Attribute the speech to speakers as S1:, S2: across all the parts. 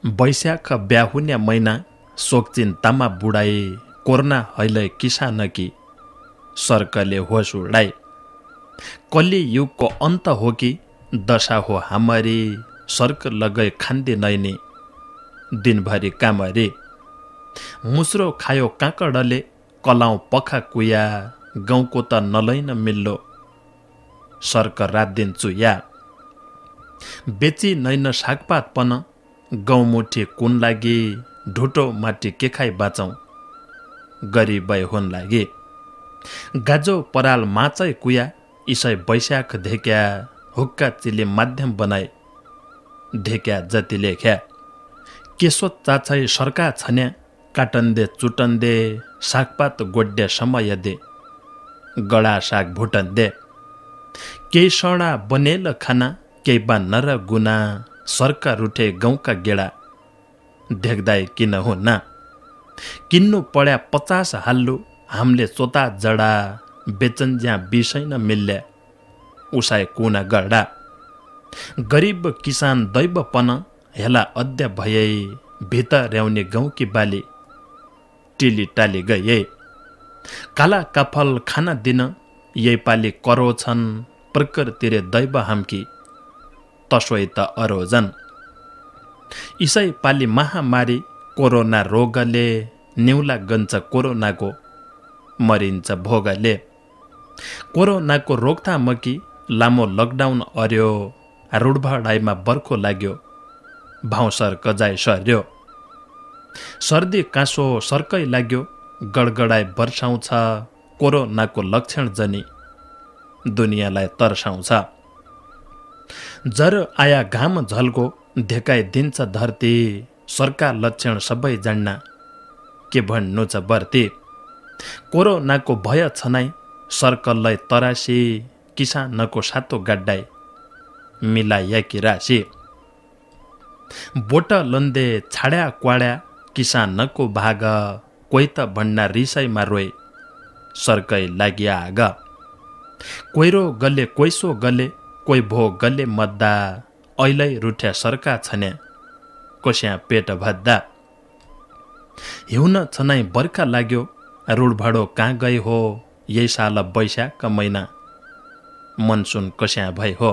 S1: वैशाख ब्याहुन्या महिना शोकचिन तामा बुढाई कोर्ना हैलै किसा नकी सर्कले होस उडाई कलि युगको अन्त हो कि दशा हो हामरी सर्क लगै खान्दी नैनी दिनभरि कामरी मुस्रो खायो काकडले कलाउ पखा कुया गाउँको त नलैन मिल्लो सर्क रात दिन चुया बेची नैन सागपात पन गौमुठी कुन लागि ढुटो माटी के खाइ बाँचौं गरिबै हुन लागि गाजो पराल माचै कुया इसै वैशाख धेक्या हुक्का चिले माध्यम बनाए धेक्या जति लेख्या केसो चाछै सर्का छन्या काटन्दे चुटन्दे सागपात गोड्या समय दे गडा साग भुटन्दे केही सडा बनेल खाना केही बान्न र गुना सर्का रुठे गाउँका गेडा देख्दै किन हुन्न किन्नु पड्या 50 हाल्लु हामीले चोता जडा बेचन ज्या बिसै न मिल्ल्या उसाए कुना गडा गरिब किसान दैवपन हेला अद्य भए भित्र ल्याउने गाउँकी बाली टिली टाली गए काला काफल खाना दिन यही पाली करो छन् प्रकृतिले दैव हामकी तसोइ त अरोजन इसै पाली महामारी कोरोना रोगले निउला गन्छ कोरोनाको मरिन्छ भोगले कोरोनाको रोकथामकी लामो लकडाउन अर्यो रुडभाडाइमा बर्खो लाग्यो भाउसर कजाइ सर्यो सर्दी काँसो सर्कै लाग्यो गडगडाइ वर्षाउँछ कोरोनाको लक्षण जनी दुनियाँलाई तर्साउँछ जर आया घाम झल्को धेकाइ दिन्छ धरती सरकार लक्षण सबै जान्ना के भन्नु छ बर्ती कोरोनाको भय छनाइ सर्कललाई तरासी किसानको सातो गाड्डाइ मिलाया कि राशि बोट लन्दे छाड्या क्वाड्या किसानको भाग कोही त भन्ना रिसाइमा रोए सर्कै लागिया आग कोइरो गले कोइसो गले कोही भो गले मद्दा ऐलै रुठ्या सर्का छन्या कोस्या पेट भद्दा हिउन छनाइ बर्खा लाग्यो रुडभाडो कहाँ गए हो यही साल वैशाख महिना मनसुन कस्या भए हो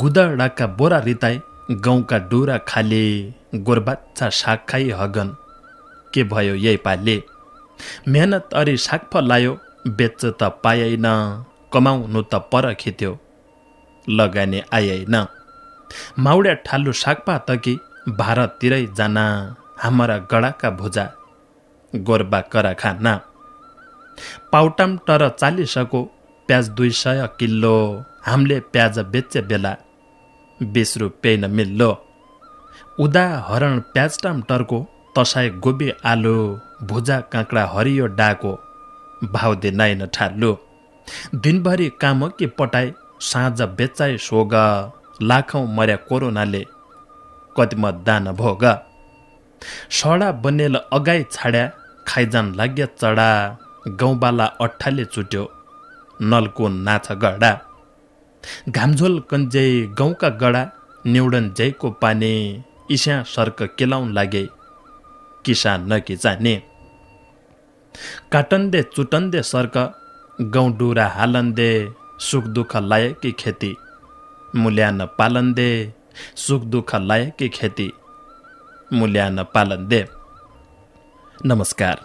S1: गुदडाका बोरा रिताई गाउँका डुरा खाली गोरबाच्छा साग खाई हगन के भयो यही पाले मेहनत अरी सागफल लायो बेच्च त पाएन कमाउनु त पर खित्यो लगानी आएन माउड्या ठालु सागपात कि भारततिरै जाना हाम्रा गडाका भुजा गोरबा करा खाना पाउटाम टर 40को प्याज 200 किलो हामीले प्याज बेचे बेला 20 रुपैयाँ न मिल्लो उदाहरण प्याज टमाटरको तसाई गोबी आलु भुजा काँक्रा हरियो डाको भाउ दे नाइ न ठाल्लो दिनभरि काम के पटाई साँझ बेचाइ सोग लाखौं मर्या कोरोनाले कतिम दान भोग सडा बनेल अगाइ छाड्या खाइजान लाग्या चढा गाउँबाला अट्ठाले चुट्यो नलको नाछ गडा घामझोल कन्जे गाउँका गडा निउडन जैको पानी इस्या सर्क केलाउन लागे किसान नकी जाने काटन्दे चुटन्दे सर्क गाउँ डुरा हालन्दे सुख दुःख लायकी खेती मूल्यान पालन्दे सुख दुःख लायकी खेती मूल्यान पालन्दे। नमस्कार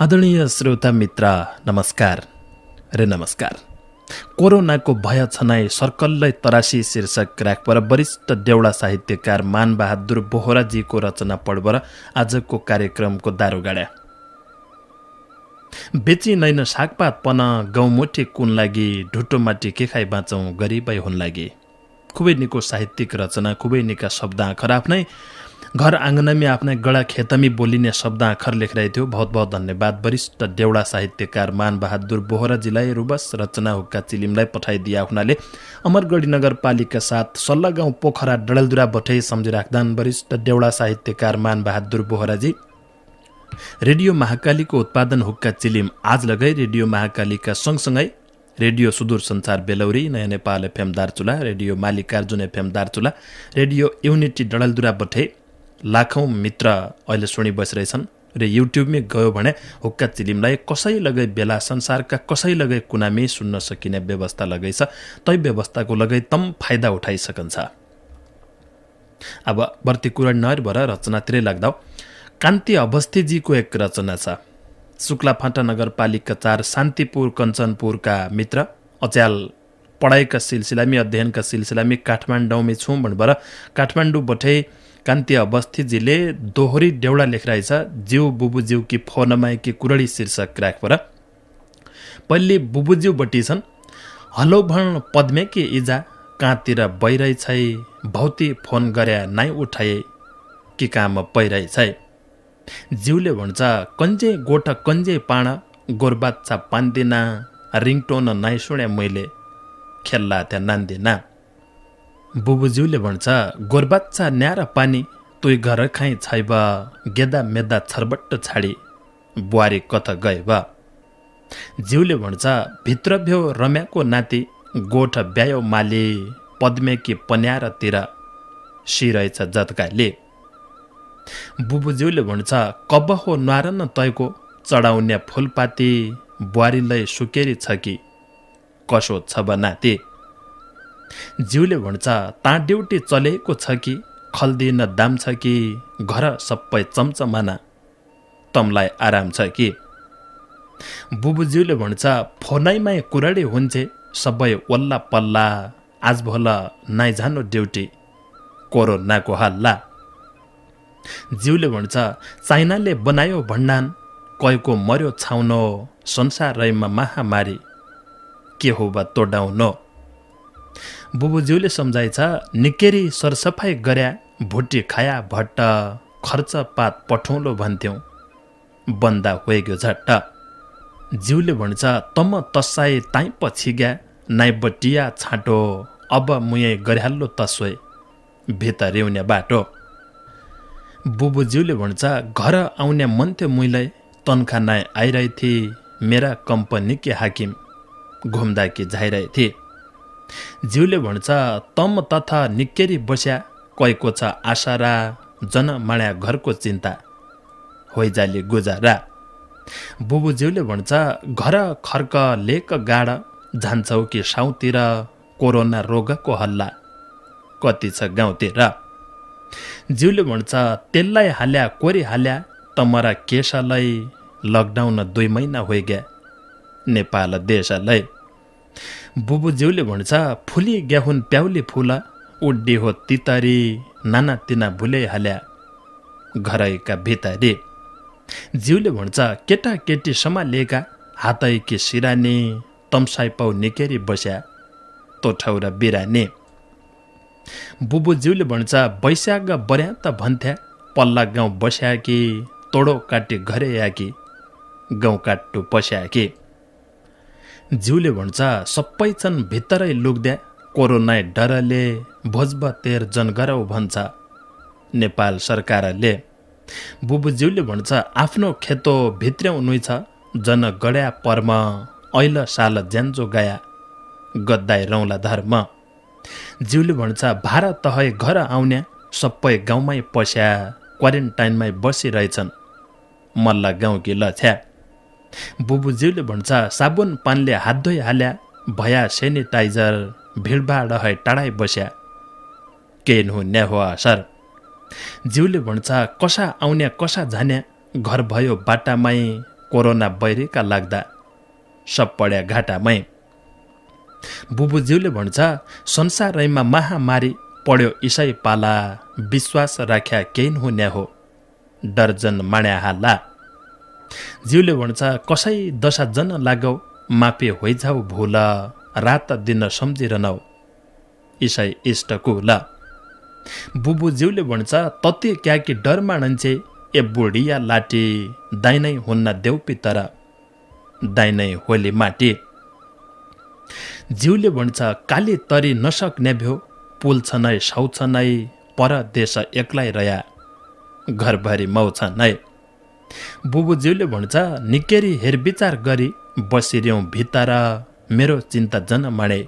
S1: आदरणीय श्रोता मित्र, नमस्कार रे नमस्कार। कोरोनाको भय छनाइ सर्कललाई तरासी शीर्षक राखपर वरिष्ठ देउडा साहित्यकार मानबहादुर बोहराजीको रचना पढ्बर आजको कार्यक्रमको दारो गाड्या। बेची नैन सागपात पन गौमुठी कुन लागि ढुटो माटी के खाइ बाँचौं गरिबै हुन लागि। खुबै निको साहित्यिक रचना, खुबै निका शब्द आखर आफ्नै घर आँगनमी आफ्नै गडा खेतमी बोलिने शब्द आखर लेखिरहेको थियो। बहुत बहुत धन्यवाद वरिष्ठ देउडा साहित्यकार मानबहादुर बोहराजीलाई। रुबस रचना हुक्का चिलिमलाई पठाइदिया हुनाले अमरगढी नगरपालिका 7 सल्ला गाउँ पोखरा डडेलधुरा बठै सम्झिराख्दान वरिष्ठ देउडा साहित्यकार मानबहादुर बोहराजी। रेडियो महाकालीको उत्पादन हुक्का चिलिम आज लगाई रेडियो महाकालीका सँगसँगै रेडियो सुदूर संचार बेलौरी, नयाँ Nepal FM Darchula, radio Mallikarjun FM Darchula, radio unity Dadeldhura बठे लाखौं मित्र अहिले सुनि बसिरहेछन् र युट्युबमै गयो भने हुक्का चिलिमलाई कसै लगै बेला संसारका कसै लगै कुनामै सुन्न सकिने व्यवस्था लगैछ। तै व्यवस्थाको लगै तम फाइदा उठाइसकन्छ। अब बर्ती कुरा नभएर रचनातिरै लाग्दा कान्ति अवस्थीजीको एक रचना छ। शुक्लाफाँटा नगरपालिका 4 शान्तिपुर कञ्चनपुरका मित्र अच्याल पढाइका सिलसिलामी अध्ययनका सिलसिलामी काठमाडौँमै छौँ भन्नुभएर काठमाडौँबाटै कान्ति अवस्थीजीले दोहोरी डेउडा लेखिरहेछ। जिउ बुबुज्यू कि फोनमा कि कुरडी शीर्षक राखपर पहिले बुबुज्यू बटी छन्। हलो भण पद्मे कि इजा कहाँतिर बइरहेछ भौती फोन गरे नाइ उठाए कि काम पैरहेछ। जिउले भन्छ कन्जे गोठ कन्जे पाण गोरबाच्चा पान्दिना रिङटोन नाइ सुने मैले खेल्ला त्यहाँ नान्दिना। बुबुज्यूले भन्छ गोरबाच्चा न्यार पानी तुई घर खाइ छैब गेदा मेदा छरबट्ट छाडी बुहारी कता गएब। जिउले भन्छ भित्र भ्यो रम्याको नाति गोठ ब्यायो माली पद्मेकी पन्यारतिर सिरहेछ जतकाले। बुबुज्यूले भन्छ कब हो न्वारन तयको चढाउने फुलपाती बुहारीलाई सुकेरी छ कि कसो छ बनाते। जिउले भन्छ ता ड्युटी चलेको छ कि खल्दिन दाम छ कि घर सबै चम्चमाना तमलाई आराम छ कि। बुबुज्यूले भन्छ फोनैमै कुरडी हुन्छ सबै वल्ला पल्ला आज भोल नाइ जानु ड्युटी कोरोनाको हल्ला। जिउले भन्छ चाइनाले बनायो भण्डान कयको मर्यो छाउनो संसारैमा महामारी के हो बा तोडाउनो। बुबुज्यूले सम्झाइछ निकेरी सरसफाइ गर्या भुटी खाया भट्ट खर्च पात पठौलो भन्थ्यौँ बन्दा होइग्यो झट्ट। जिउले भन्छ तम तसाई ताइ पछि ग्या नाइ बटिया छाँटो अब मुयै गरिहाल्लो तसोइ भितर्याउने बाटो। बुबुज्यूले भन्छ घर आउने मन थियो मुइलाई तनखा नाइ आइरहेथे मेरा कम्पनी के हाकिम घुम्दा कि झाइरहेथे। जिउले भन्छ तम तथा निकेरी बस्या कयको छ आशारा जन माड्या घरको चिन्ता होइजाली गुजारा। बुबुज्यूले भन्छ घर खर्क लेक गाड जान्छौ कि साउतिर कोरोना रोगको हल्ला कति छ गाउँतिर। जिउले भन्छ तेललाई हाल्या कोरी हाल्या तमरा केशलाई लकडाउन 2 महिना होइग्या नेपाल देशलाई। बुबुज्यूले भन्छ फुली ग्याहुन प्याउली फुला उड्डी हो तितरी नाना तिना भुले हाल्या घरैका भितरी। जिउले भन्छ केटा केटी सम्हालेका हातै कि सिरानी तम्साइ पाउ निकेरी बस्या तो ठौरा बिरानी। बुबुज्यूले भन्छ बैशाख बर्या त भन्थ्या पल्ला गाउँ बस्या कि तोडो काटी घरे या कि गाउँ काट्टु पस्या कि। जिउले भन्छ सबै छन् भित्रै लुक्द्या कोरोना डरले भोजब तेर जनगरौ भन्छ नेपाल सरकारले। बुबुज्यूले भन्छ आफ्नो खेतो भित्र्याउनु छ जन गड्या पर्म ऐल साल ज्यान्जो गया गद्दाई रौला धर्म। जिउले भन्छ भारत तहै घर आउन्या सबै गाउँमै पस्या क्वारेन्टाइनमै बसिरहेछन् मल्ला गाउँ कि लछ्या। बुबुज्यूले भन्छ साबुन पानले हात धोइ हाल्या भया सेनिटाइजर भिडभाड है टाढाइ बस्या केन हो न्या हो असर। जिउले भन्छ कसा आउन्या कसा जान्या घर भयो बाटामै कोरोना बैरीका लाग्दा सब पड्या घाटामै। बुबुज्यूले भन्छ संसारैमा महामारी पढ्यो इसै पाला विश्वास राख्या केन हो न्या हो दर्जन माण्या हाला। जिउले भन्छ कसै दशा जन लागौ मापे होइजाउ भूल रात दिन सम्झिरहनौ इसै इष्टकुल। बुबुज्यूले भन्छ तति क्या कि डर माणन्छे ए बुढिया लाटी दाइनै हुन्न देउपी तर दाइनै होली माटी। जिउले भन्छ काली तरी नसक्ने भ्यो पुल छ नै सौ छ नै पर देश एक्लै रया घरभरि मौ छ नै। बुबुज्यूले भन्छ निकेरी हेरविचार गरी बसिर्यौँ भित्र मेरो चिन्ता जन माडे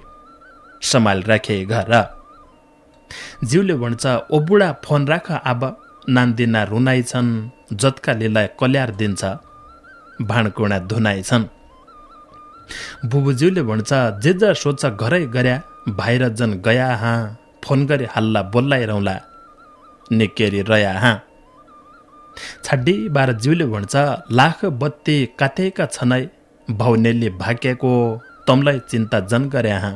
S1: सम्हाल राखे घर। जिउले भन्छ ओ बुढा फोन राख अब नान्दिना रुनाइ छन् जत्कालीलाई कल्यार दिन्छ भाँडकुँडा धुनाइ छन्। बुबुज्यूले भन्छ जे जा सोच घरै गर्या भाइर जन गया हाँ फोन गरी हल्ला बोल्लाइरहँला निकेरी रया हाँ। छाड्डी बारज्यूले भन्छ लाख बत्ती काटेका छनै भाउनेली भाग्यको तमलाई चिन्ता जन गर्या हाँ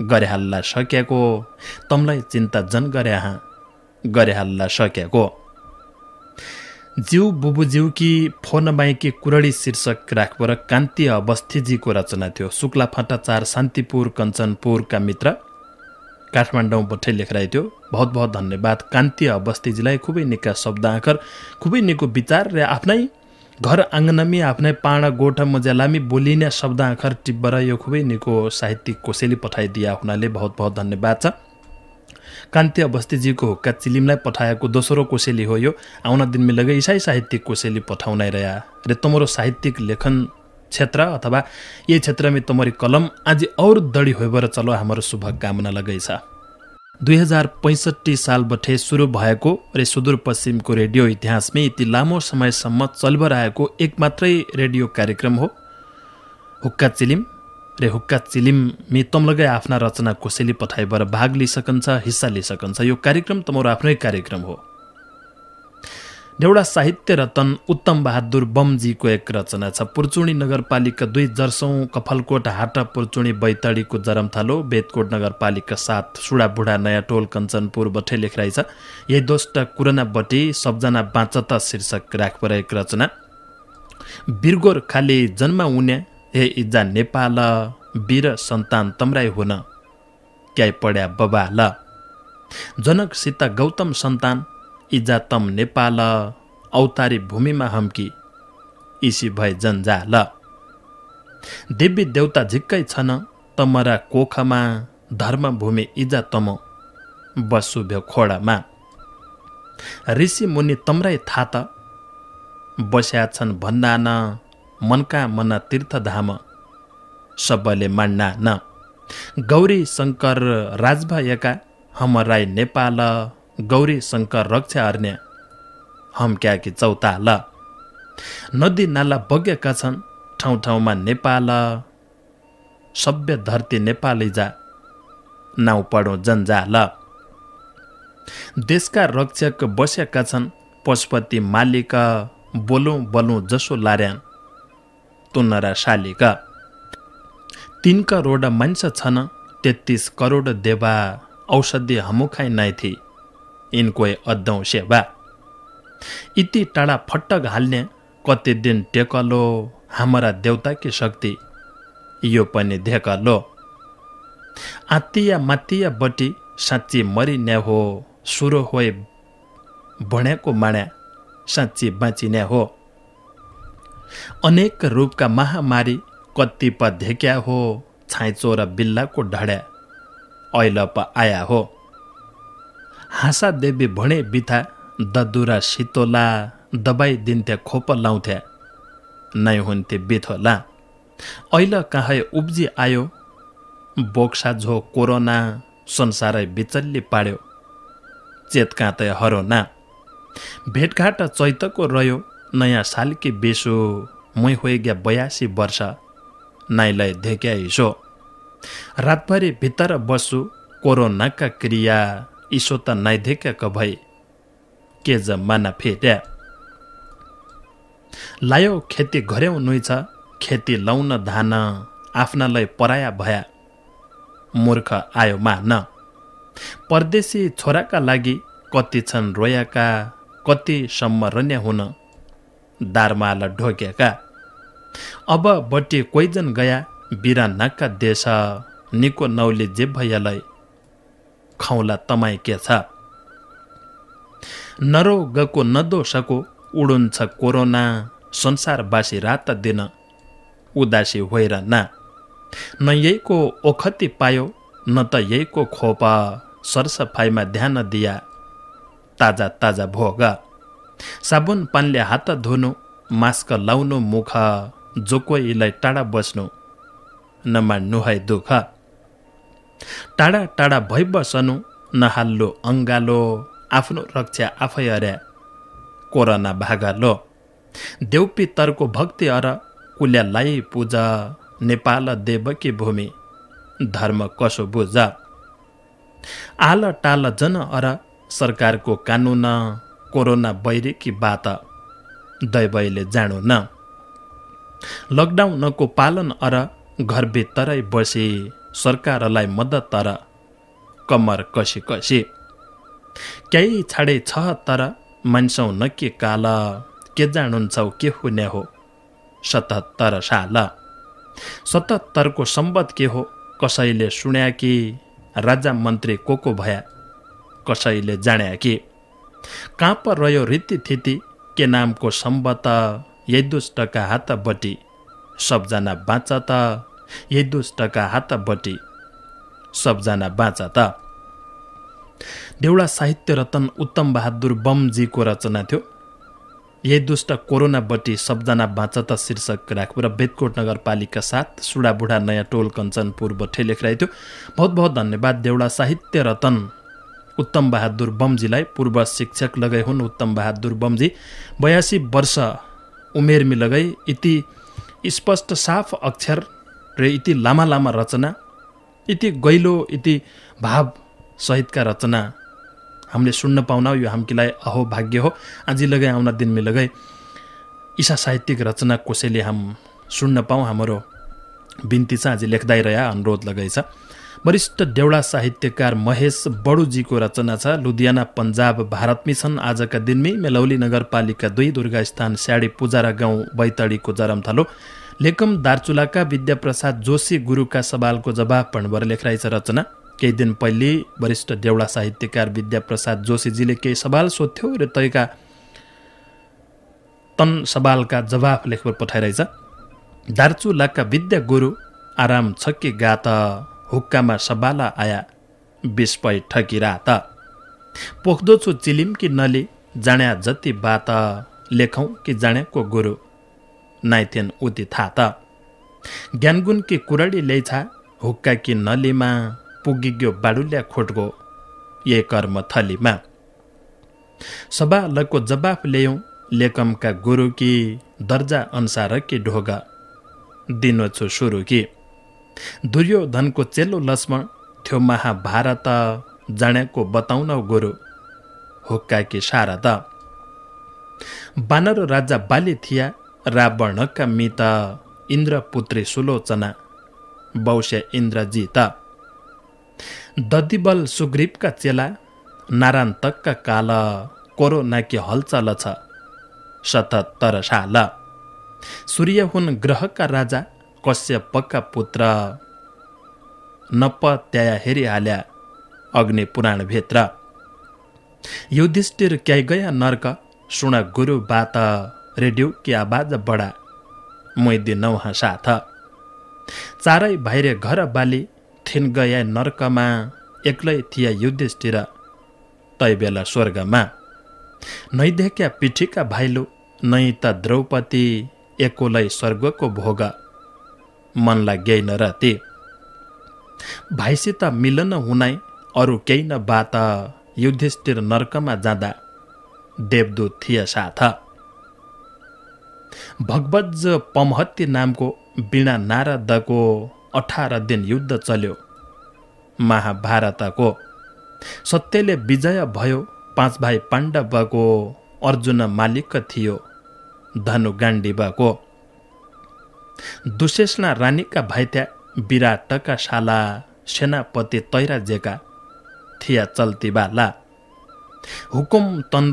S1: गरे हल्ला सकेको तमलाई चिन्ता जन गर्या हाँ गरे हल्ला सकेको। ज्यू बुबुज्यू कि फोन बाइकी कुरडी शीर्षक राखबर कान्ति अवस्थीजीको रचना थियो। शुक्ला फाटा 4 शान्तिपुर कञ्चनपुरका मित्र काठमाडौँबाट लेखिरहेको थियो। बहुत बहुत धन्यवाद कान्ति अवस्थीजीलाई। खुबै निका शब्द आखर खुबै निको विचार र आफ्नै घर आँगनमी आफ्नै पाँडा गोठ मजालामी बोलिने शब्द आखर टिप्बर यो खुबै निको साहित्यिक कोसेली पठाइदिया हुनाले बहुत बहुत धन्यवाद छ। कान्ति अवस्थीजीको हुक्का चिलिमलाई पठाएको दोस्रो कोसेली हो यो। आउन दिनमी लगे इसाई साहित्यिक कोसेली पठाउनै रह्या रे तमरो साहित्यिक लेखन क्षेत्र अथवा ये क्षेत्र में तमरी कलम आज और दड़ी होइबर चलो हाम्रो शुभकामना लगै छ। 2065 साल बठे सुरु भएको र सुदूरपश्चिमको रेडियो इतिहासमै यति लामो समयसम्म चलिबर आएको एक मात्रै रेडियो कार्यक्रम हो हुक्का चिलिम। रे हुक्का चिलिम मी तमलगै आफ्ना रचना कोसेली पठाइबर भाग लिइसकन्छ हिस्सा लिइसकन्छ। यो कार्यक्रम तमरो आफ्नै कार्यक्रम हो। नेउडा साहित्य रतन उत्तम बहादुर बमजीको एक रचना छ। पुर्चुणी नगरपालिका 2 जर्सौं कफलकोट हाटा पुर्चुणी बैतडीको जरमथालो बेतकोट नगरपालिका 7 सुडाबुढा नयाँ टोल कञ्चनपुर बठे लेखिरहेछ। यही दोष्ट कुरना बटी सबजना बाँचता शीर्षक राखबर एक रचना। बिरगोर खाली जन्म उन्या हे इजा नेपाल वीर सन्तान तम्राई हुन क्याइ पढ्या बबाल जनक सीता गौतम सन्तान इजा तम नेपाल औतारी भूमिमा हम्की इसी भए जन्जाल देवी देवता झिक्कै छन् तमरा कोखमा धर्म भूमि इजा तम बसुभ्यो खोडामा ऋषि मुनि तम्राई थात बस्या छन् भन्ना न मनका मन तीर्थधाम सबले मान्ना न गौरी शंकर राजभयका हमराई नेपाल गौरी शंकर रक्षा अर्न्या हम क्या कि चौताल नदी नाला बगेका छन् ठाउँ ठाउँमा नेपाल सभ्य धरती नेपाली जा नाउँ पढौँ जन्जाल देशका रक्षक बसेका छन् पशुपति मालिक बोलौँ बलौँ जसो लार्यान तुनरा शालिका 3 करोड मान्छे छन् 33 करोड देवा औषधि हमुखाइ नाइ थी इनको अद्धौं सेवा इति टाढा फट्टक हाल्ने कति दिन टेकलो हाम्रा देवता की शक्ति यो पनि धेकलो आत्तिया मात्तिया बटी साँच्ची मरिने हो सुरो होए भनेको माण्या साँच्ची बाँचिने हो अनेक रूपका महामारी कति प धेक्या हो छाइचो र बिल्लाको ढड्या ऐल प आया हो हाँसा देवी भने बिथा ददुरा शीतोला दबाई दिन्थे खोप लाउँथे नै हुन्थे बिथोला ऐल कहाँ उब्जी आयो बोक्सा झो कोरोना संसारै बिचल्ली पाड्यो चेतकाँतै हरोना भेटघाट चैतको रह्यो नयाँ सालकी बेसो मै होइग्या 82 वर्ष नाइलाई धेक्या हिसो रातभरि भित्र बसु कोरोनाका क्रिया इसो त नाइ धेक्या भई के जमाना फेट्या लायो खेती घर्यौ नुइ छ खेती लाउन धान आफ्नालाई पराया भया मूर्ख आयो मान परदेशी छोराका लागि कति छन् रोयाका कति सम्म रन्या हुन दारमाला ढोकेका अब बटी कोइजन गया बिरानाका देश निको नौले जे भैयालाई खौला तमाई के छ नरोगको नदोषको उडुन्छ कोरोना संसारवासी रात दिन उदासी होइर न यहीको ओखती पायो न त यहीको खोपा सरसफाइमा ध्यान दिया ताजा ताजा भोग साबुन पानले हात धुनु मास्क लाउनु मुख जो कोहीलाई टाढा बस्नु नमान्नु है दुःख टाढा टाढा भइ बसनु नहाल्लो अङ्गालो आफ्नो रक्षा आफै अर्या कोरोना भागलो देवपितरको भक्ति अर कुल्यालाई पूजा नेपाल देवकी भूमि धर्म कसो बुझ आल टाल जन अर सरकारको कानुन कोरोना बैरीकी बात दैवैले जानु न लकडाउनको पालन अर घरभित्रै बसी सरकारलाई मद्दत तर कमर कसी कसी केही छाडे छ तर मान्छौ न के काल के जानुन्छौ के हुने हो 77 साल 77 को सम्बत के हो कसैले सुन्या कि राजा मन्त्री को भया कसैले जान्या कि कहाँ पर रह्यो रीतिथिति के नामको सम्बत यही दुष्टका हात बटी सबजना बाँच त यही दुष्टका हात बटी सबजना बाँच त देउडा साहित्य रतन उत्तम बहादुर बमजीको रचना थियो यही दुष्ट कोरोना बटी सबजना बाँच त शीर्षक राखेर बेदकोट नगरपालिका 7 सुडाबुढा नयाँ टोल कञ्चनपुर बठे लेखिरहेको थियो। बहुत बहुत धन्यवाद देउडा साहित्य रतन उत्तम बहादुर बमजीलाई। पूर्व शिक्षक लगै हुन् उत्तम बहादुर बमजी 82 वर्ष उमेरमी लगै इति स्पष्ट साफ अक्षर र इति लामा लामा रचना इति गहिलो इति भाव सहितका रचना हामीले सुन्न पाउन यो हामीलाई अहो भाग्य हो। आज लगै आउन दिन में लगै ईशा साहित्यिक रचना कसैले हम सुन्न पाऊँ हाम्रो बिन्ती छ आज लेख्दै रह्या अनुरोध लगै छ। वरिष्ठ देउडा साहित्यकार महेश बडुजीको रचना छ लुधियाना पंजाब भारतमी छन् आजका दिनमै मेलौली नगरपालिका 2 दुर्गा स्थान स्याडी पुजारा गाउँ बैतडीको जरमथलो लेकम दार्चुलाका विद्याप्रसाद जोशी गुरुका सवालको जवाब पढ्नबर लेखिरहेछ रचना। केही दिन पहिले वरिष्ठ देउडा साहित्यकार विद्याप्रसाद जोशीजीले केही सवाल सोध्थ्यो र तयका तन सवालका जवाफ लेखेर पठाइरहेछ। दार्चुलाका विद्या गुरु आराम छ कि गात हुक्कामा सबाला आया 20 पै ठकी रात पोख्दो छु चिलिम कि नली जाण्या जति बात लेखौं कि जाण्याको गुरु नाइथेन उति थाता ज्ञानगुण कि कुरडी ल्याइछा हुक्का कि नलीमा पुगिग्यो बाडुल्या खोटको ये कर्म थलीमा सवालको जवाफ ल्यायौं लेकमका गुरु कि दर्जा अनुसार कि ढोगा दिनो छु सुरु कि दुर्योधनको चेलो लक्ष्मण थियो महाभारत जाण्याको बताउन गुरु हुक्का कि शारद बानर राजा बाली थिया रावणका मित इन्द्रपुत्री सुलोचना वौष्य इन्द्रजित ददिबल सुग्रीवका चेला नारायणतकका काल कोरोना कि हलचल छ 77 साल सूर्य हुन् ग्रहका राजा कश्यपका पुत्र नपत्याया हेरिहाल्या अग्नि पुराण भित्र युधिष्ठिर क्याइ गया नर्क सुन गुरु बात रेडियो की आवाज बडा मैदी नौहा साथ चारै बाहिर घर बाली थिन गया नर्कमा एक्लै थिया युधिष्ठिर तै बेला स्वर्गमा नै देख्या पिठीका भाइलो नै त द्रौपदी एकोलै स्वर्गको भोग मनलाई गई न रति भाइसित मिलन हुनाइ अरू केही न बात युधिष्ठिर नर्कमा जाँदा देवदूत थिए साथ भगवज पमहत्ती नामको बिना नारदको 18 दिन युद्ध चल्यो महाभारतको सत्यले विजय भयो 5 भाइ पाण्डवको अर्जुन मालिक थियो धनु गाण्डीवको दुशेषना रानीका भाइत्या विराटका शाला सेनापति तैरा जेका थिया चल्ती बाला हुकुम तन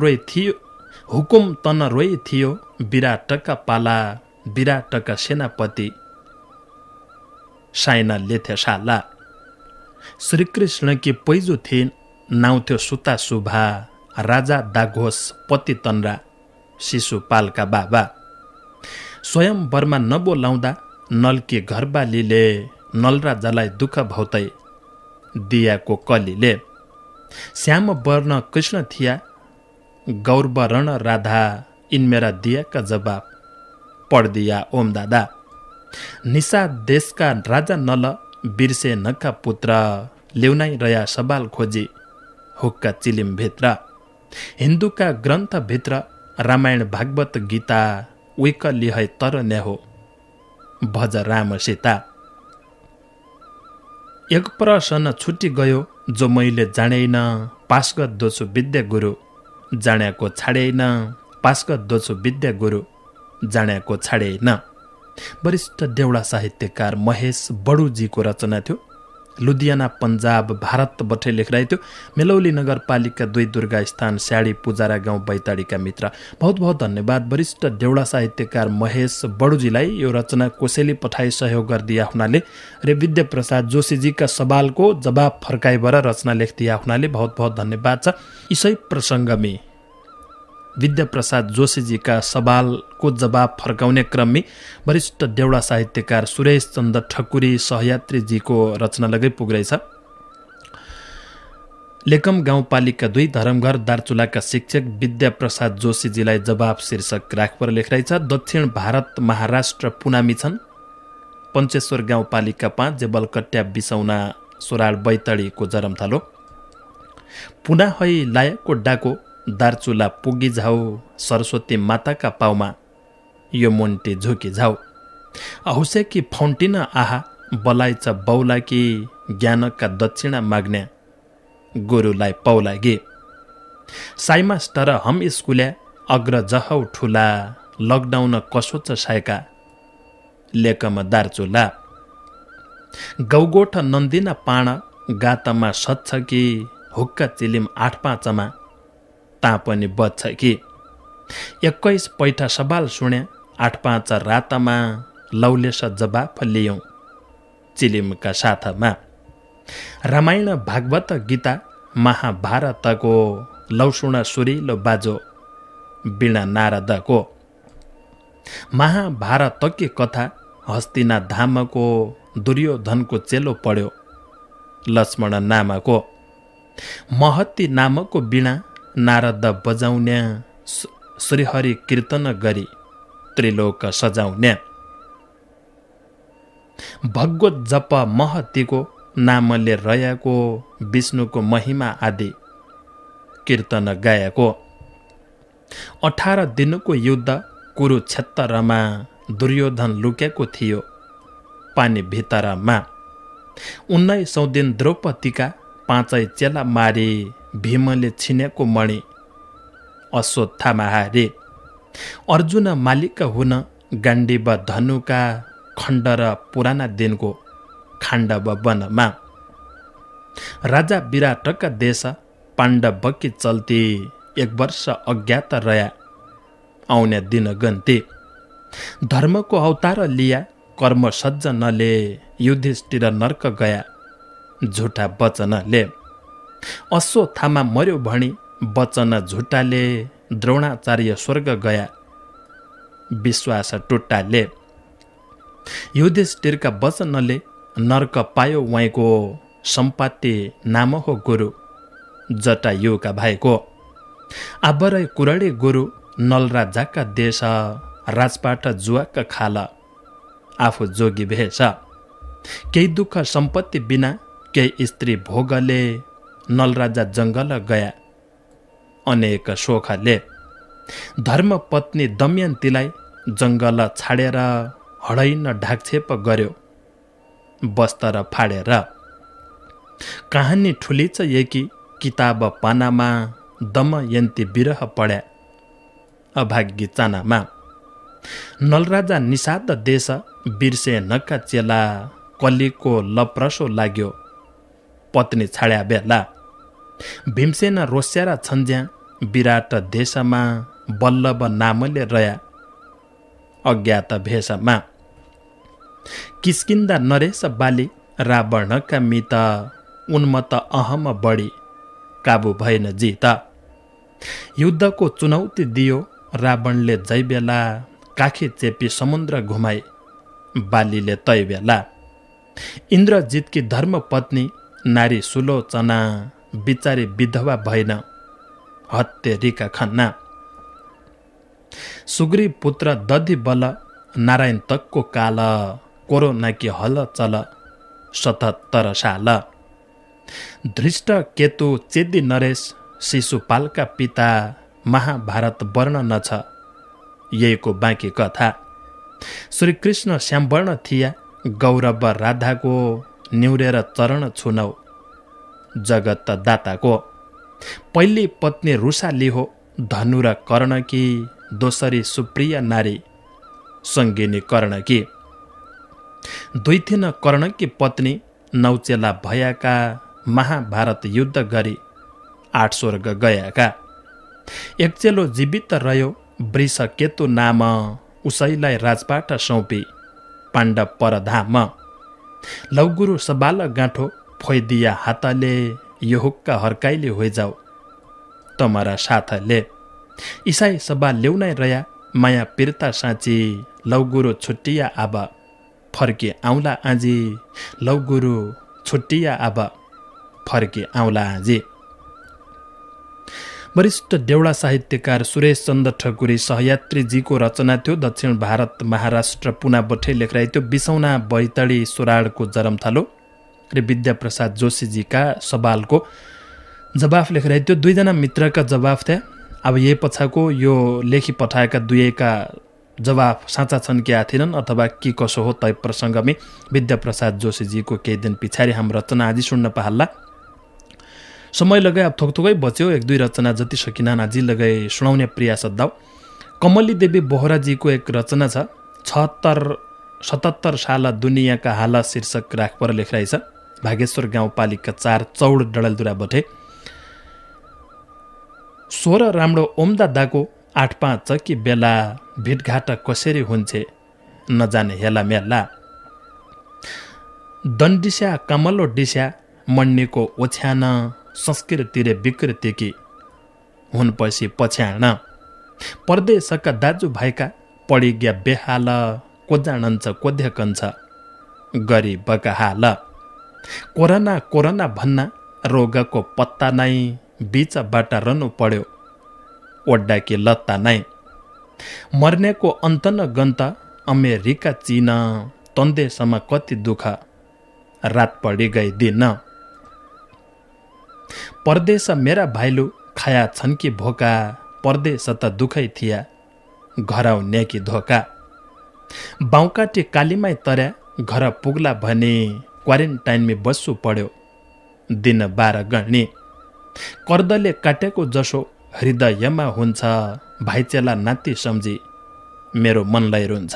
S1: रोइ थियो विराटका पाला विराटका सेनापति साइना लेथे शाला श्रीकृष्ण कि पैजु थिइन् नाउँ थियो सुता सुभा राजा दाघोष पति तनरा शिशुपालका बाबा स्वयंवरमा नबोलाउँदा नलकी घरबालीले नलराजालाई दुःख भौतै दियाको कलीले श्याम वर्ण कृष्ण थिया गौरवर्ण राधा इनमेरा दियाका जवाब पढ्दिया ओम दादा निशा देशका राजा नल बिर्से नका पुत्र ल्याउनाइ रया सवाल खोजी हुक्का चिलिम भित्र हिन्दूका ग्रन्थ भित्र रामायण भागवत गीता उइक लिहै तर न्याहो भज राम सीता। एक प्रश्न छुटी गयो जो मैले जानेन, पास गर्दछु विद्या गुरु जाण्याको छाडेन, पास गर्दछु विद्या गुरु जाण्याको छाडेन। वरिष्ठ देउडा साहित्यकार महेश बडुजीको रचना थियो। लुधियाना पन्जाब भारतबाट लेखिरहेको थियो। मेलौली नगरपालिका 2 दुर्गा स्थान स्याडी पुजारा गाउँ बैताडीका मित्र, बहुत बहुत धन्यवाद। वरिष्ठ देउडा साहित्यकार महेश बडुजीलाई यो रचना कोसेली पठाई सहयोग गरिदिया हुनाले र विद्याप्रसाद जोशीजीका सवालको जवाब फर्काइबर रचना लेखिदिया हुनाले बहुत बहुत धन्यवाद छ। यसै प्रसङ्गमा विद्याप्रसाद जोशीजीका सवालको जवाब फर्काउने क्रममा वरिष्ठ देउडा साहित्यकार सुरेश चन्द्र ठकुरी सहयात्रीजीको रचना लगै पुग्दैछ। लेकम गाउँपालिका 2 धरमघर दार्चुलाका शिक्षक विद्याप्रसाद जोशीजीलाई जवाब शीर्षक राखपर लेखिरहेछ। दक्षिण भारत महाराष्ट्र पुनामी छन्। पञ्चेश्वर गाउँपालिका 5 जेबलकट्या बिसौना सोराड बैतडीको जरमथलो। पुना है लायकको डाको दार्चुला पुगी झाउ सरस्वती माताका पाउमा यो मोन्टी झुकी झाउ। औसेकी फाउन्टिन आहा बलाइच बौला कि ज्ञानका दक्षिणा माग्ने गुरुलाई पौलागे। साइमास्टर हम स्कुल्या अग्र जहौ ठुला लकडाउन कसोच सायका लेकम दार्चुला। गौगोठ नन्दिना पाण गातमा सच्छ कि हुक्का चिलिम 8-5मा तापनि बच्छ कि। 21 पैठा सवाल सुन्या 8-5 रातमा लौलेस जवाफ लियौँ चिलिमका साथमा। रामायण भागवत गीता महाभारतको लौसुण सुरिलो बाजो वीणा नारदको। महाभारतकी कथा हस्तिना धामको दुर्योधनको चेलो पढ्यो लक्ष्मण नामको। महती नामको वीणा नारद बजाउने श्रीहरि कीर्तन गरी त्रिलोक सजाउने। भगवत जप महतीको नामले रहेको विष्णुको महिमा आदि कीर्तन गाएको। 18 दिनको युद्ध कुरुक्षेत्रमा दुर्योधन लुकेको थियो पानी भितरमा। 19औं दिन द्रौपदीका 5 चेला मारे भीमले छिनेको मणि अश्वत्थामा हारे। अर्जुन मालिक हुन गाण्डीव धनुका खण्ड र पुराना दिनको खाण्डव वनमा। राजा विराटका देश पाण्डवकी चल्ती 1 वर्ष अज्ञात रया आउने दिन गन्ती। धर्मको अवतार लिया कर्म सज्जनले युधिष्ठिर नर्क गया झुटा वचनले। अश्वत्थामा मर्यो भणी वचन झुटाले द्रोणाचार्य स्वर्ग गया विश्वास टुट्टाले। युधिष्ठिरका वचनले नर्क पायो उहाँको सम्पत्ति नाम हो गुरु जटायुका भाइको। आबरै कुरडे गुरु नलराजाका देश राजपाट जुवाका खाल आफू जोगी भेष। केही दुःख सम्पत्ति बिना केही स्त्री भोगले नलराजा जङ्गल गया अनेक शोखले। धर्मपत्नी दमयन्तीलाई जङ्गल छाडेर हडैन ढाकछेप गर्यो वस्त्र फाडेर। कहानी ठुली छ एकी किताब पानामा दमयन्ती विरह पढ्या अभाग्य चानामा। नलराजा निषाद देश बिर्से नका चेला कलीको लप्रसो लाग्यो पत्नी छाड्या बेला। भीमसेन रोस्यारा छन्ज्या विराट देशमा बल्लभ नामले रया अज्ञात भेषमा। किस्किन्दा नरेश बाली रावणका मित उन्मत्त अहम बढी काबु भएन जित। युद्धको चुनौती दियो रावणले जै बेला काखी चेपी समुद्र घुमाई बालीले तै बेला। इन्द्रजितकी धर्मपत्नी नारी सुलोचना बिचारी विधवा भएन हत्तेरीका खन्ना। सुग्री पुत्र दधि बल नारायण तकको काल कोरोनाकी हल चल 77 साल। धृष्ट केतु चेदी नरेश शिशुपालका पिता महाभारत वर्णन छ यहीको बाँकी कथा। श्रीकृष्ण श्यामवर्ण थिया गौरव राधाको निहुरेर चरण छुनौ जगत दाताको। पहिली पत्नी रुषाली हो धनु र कर्ण कि दोसरी सुप्रिय नारी सङ्गिनी कर्ण कि। दुई थिन कर्ण कि पत्नी नौचेला भएका महाभारत युद्ध गरी 8 स्वर्ग गएका। एक चेलो जीवित रह्यो वृष केतु नाम उसैलाई राजपाट सौंपी पाण्डव परधाम। लौगुरु सबाल गाँठो फोइदिया हातले यो हुक्का हर्काइले होइजाऊ तमरा साथले। इसाई सभा ल्याउनै रया माया पिर्ता साँची लौगुरु छुट्टिया आब फर्के आउँला आजी लौगुरु छुट्टिया आब फर्के आउँला आजी। वरिष्ठ देउडा साहित्यकार सुरेश चन्द्र ठकुरी सहयात्रीजीको रचना थियो। दक्षिण भारत महाराष्ट्र पुना बठे लेखराई थियो। 20औं बैतडी सोराडको जरमथालो र विद्याप्रसाद जोशीजीका सवालको जवाफ लेखराई थियो। 2 जना मित्रका जवाफ थिए। अब यही पछाको यो लेखी पठाएका दुवैका जवाफ साँचा छन् कि थिएनन् अथवा के कसो हो तय प्रसङ्गमै विद्याप्रसाद जोशीजीको केही दिन पछाडि हाम्रो रचना आदि सुन्न पाहल्ला। समय लगाए अब थोकथोकै बच्यो। 1-2 रचना जति सकिनान् आजि लगाए सुनाउने प्रयास अद्दाउ। कमली देवी बोहराजीको एक रचना छ 77 साल दुनियाँका हाल शीर्षक राखपर लेखराइ छ। भागेश्वर गाउँपालिका 4 चौड डडेलधुरा बठे। स्वर राम्रो ओम्दा दाको 8-5 कि बेला भेटघाट कसरी हुन्छे नजाने हेला मेला। दण्डिस्या कमलो डिस्या मण्डीको ओछ्यान संस्कृति र विकृति कि हुन पछि पछ्यान। परदेशका दाजुभाइका पडिग्या बेहाल को जाणन्छ कोध्य कन्छ गरिबका हाल। कोरोना भन्ना रोगको पत्ता नै बीचबाट रहनु पर्यो ओड्डा कि लत्ता नै। मर्नेको अन्त न गन्त अमेरिका चीन तन्देसम्म कति दुःख रात पडी गई दिन। परदेश मेरा भाइलु खाया छन् कि भोका परदेश त दुखै थिया घराउने कि धोका। बाउकाटी कालीमाई तरया घर पुग्ला भने क्वारेन्टाइनमै बस्नु पर्यो दिन 12 गण्ने। कर्दले काटेको जसो हृदयमा हुन्छ भाइचेला नाति सम्झी मेरो मनलाई रुन्छ।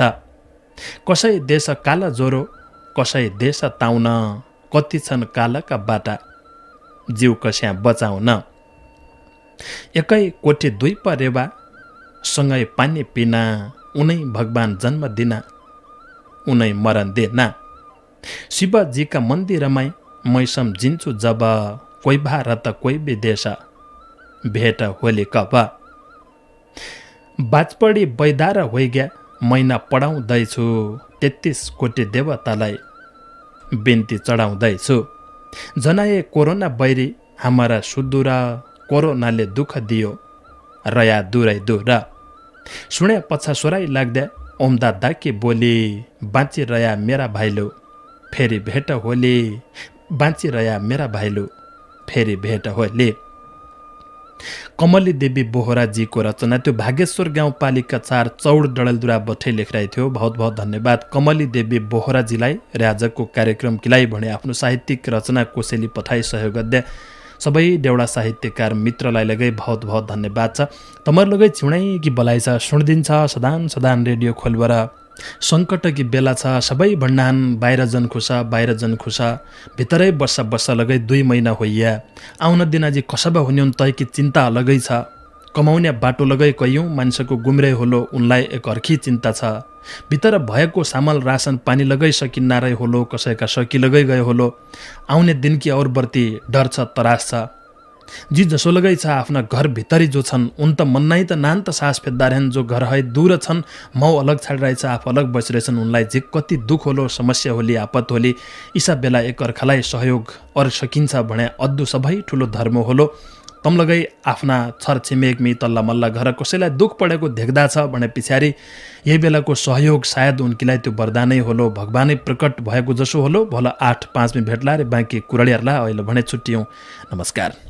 S1: कसै देश काला ज्वरो कसै देश ताउन कति छन् कालका बाटा जीव कस्या बचाउन। एकै कोठी 2 परेवा सँगै पानी पिना उनै भगवान जन्म दिना उनै मरण देना। शिवजीका मन्दिरमै मै सम्झिन्छु जब कोही भारत कोही विदेश भेट होली कब। बाजपडी बैदार होइग्या महिना पढाउँदैछु 33 कोटी देवतालाई बिन्ती चढाउँदैछु। जनाए कोरोना बैरी हाम्रा सुदूर कोरोनाले दुःख दियो रया दुरै दूर। सुने पछा सोराइ लाग्दा ओम्दा दाकी बोली बाँचिरया मेरा भाइलो फेरि भेट होली बाँचिरया मेरा भाइलो फेरि भेट होली। कमली देवी बोहराजीको रचना त्यो भागेश्वर गाउँपालिका 4 चौड डडेलधुरा बठे लेखराइ थियो। बहुत बहुत धन्यवाद कमली देवी बोहराजीलाई र आजको कार्यक्रम किलाई भने आफ्नो साहित्यिक रचना कोसेली पठाई सहयोग गद्दा सबै देउडा साहित्यकार मित्रलाई लगै बहुत बहुत धन्यवाद छ। तमर लगै छिउनै कि बलाइ छ सुन्दिन्छ सदान रेडियो खोलबर सङ्कट कि बेला छ सबै भन्नान् बाहिर जन खुसा भितरै बस्सा लगै 2 महिना होइया आउन दिनाजी कसबा हुन्यौं तै कि चिन्ता अलगै छ। कमाउने बाटो लगै कयौं मान्छेको गुम्रै होलो उनलाई एक अर्खी चिन्ता छ। भित्र भएको सामल रासन पानी लगै सकिन्नारै होलो कसैका सकी लगै गए होलो। आउने दिन कि और बर्ती डर छ तरास छ। जी जसो लगै छ आफ्ना घर भितरी जो छन् उन त मन्नाइ त नान त सास फेद्दारेन जो घर है दूर छन् मौ अलग छाडिरहेछ आफू अलग बसिरहेछन् उनलाई जे कति दुःख होलो समस्या होली आपत होली इसा बेला एक अर्कालाई सहयोग और सकिन्छ भने अद्दु सबै ठुलो धर्म होलो। तम लगै आफ्ना छरछिमेकमी तल्ला मल्ला घर कसैलाई दुःख पडेको देख्दा छ भने पछाडि यही बेलाको सहयोग सायद उनकीलाई त्यो वरदानै होलो भगवानै प्रकट भएको जसो होलो। भोला 8:05 में भेट्ला रे बाँकी कुरडियारला अहिले भने छुट्टियौं। नमस्कार।